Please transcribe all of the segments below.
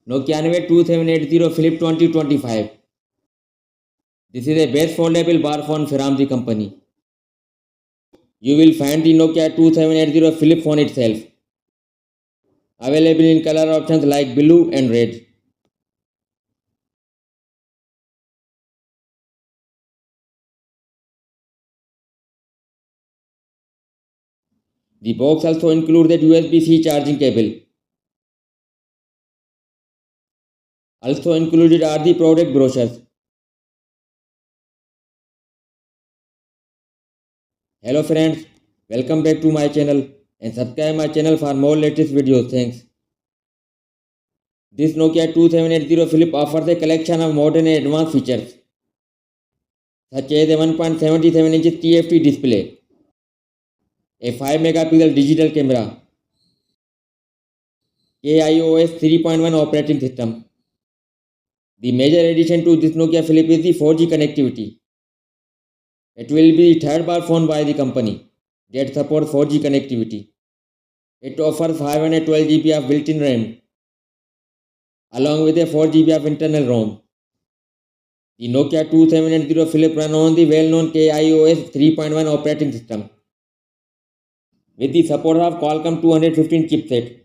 Nokia 2780 Flip 2025. This is a best foldable bar phone from the company. You will find the Nokia 2780 Flip phone itself, available in color options like blue and red. The box also includes a USB-C charging cable. Also included are the product brochures. Hello friends, welcome back to my channel and subscribe my channel for more latest videos. Thanks. This Nokia 2780 Flip offers a collection of modern and advanced features such as a 1.77-inch TFT display, a 5 megapixel digital camera, KaiOS 3.1 operating system. The major addition to this Nokia Flip is the 4G connectivity. It will be the third bar phone by the company that supports 4G connectivity. It offers 512 GB of built-in RAM along with a 4 GB of internal ROM. The Nokia 2780 Flip run on the well-known KaiOS 3.1 operating system with the support of Qualcomm 215 chipset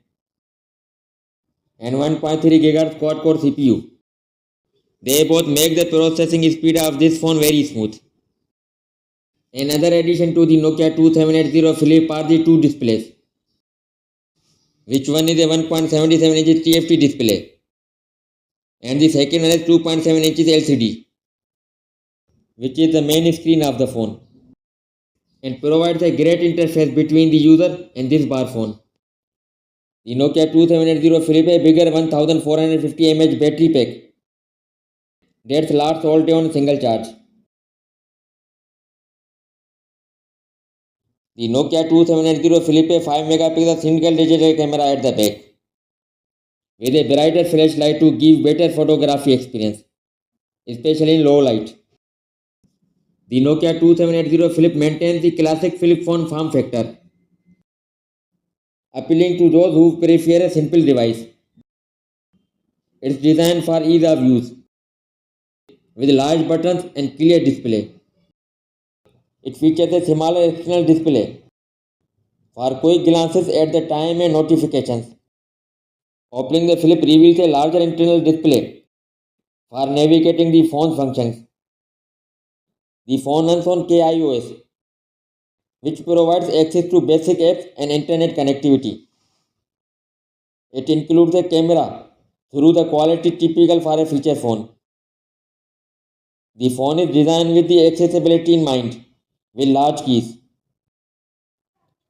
and 1.3 GHz quad-core CPU. They both make the processing speed of this phone very smooth. Another addition to the Nokia 2780 Flip are the two displays, which one is a 1.77-inch TFT display and the second one is 2.7 inches LCD, which is the main screen of the phone and provides a great interface between the user and this bar phone. The Nokia 2780 Flip a bigger 1450 mAh battery pack that lasts all day on single charge. The Nokia 2780 Flip a 5 megapixel single digital camera at the back with a brighter flashlight to give better photography experience, especially in low light. The Nokia 2780 Flip maintains the classic flip phone form factor, appealing to those who prefer a simple device. It's designed for ease of use with large buttons and clear display. It features a smaller external display for quick glances at the time and notifications. Opening the Flip reveals a larger internal display for navigating the phone's functions. The phone runs on KaiOS, which provides access to basic apps and internet connectivity. It includes a camera through the quality typical for a feature phone. The phone is designed with the accessibility in mind, with large keys.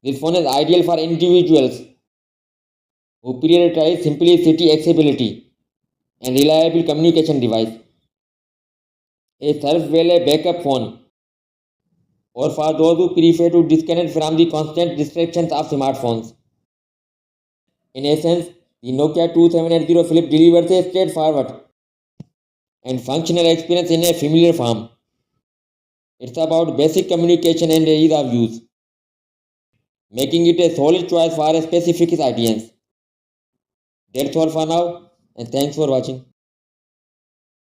This phone is ideal for individuals who prioritize simplicity, accessibility, and reliable communication device. It serves well a backup phone or for those who prefer to disconnect from the constant distractions of smartphones. In essence, the Nokia 2780 Flip delivers a straightforward and functional experience in a familiar form. It's about basic communication and ease of use, making it a solid choice for a specific audience. That's all for now, and thanks for watching.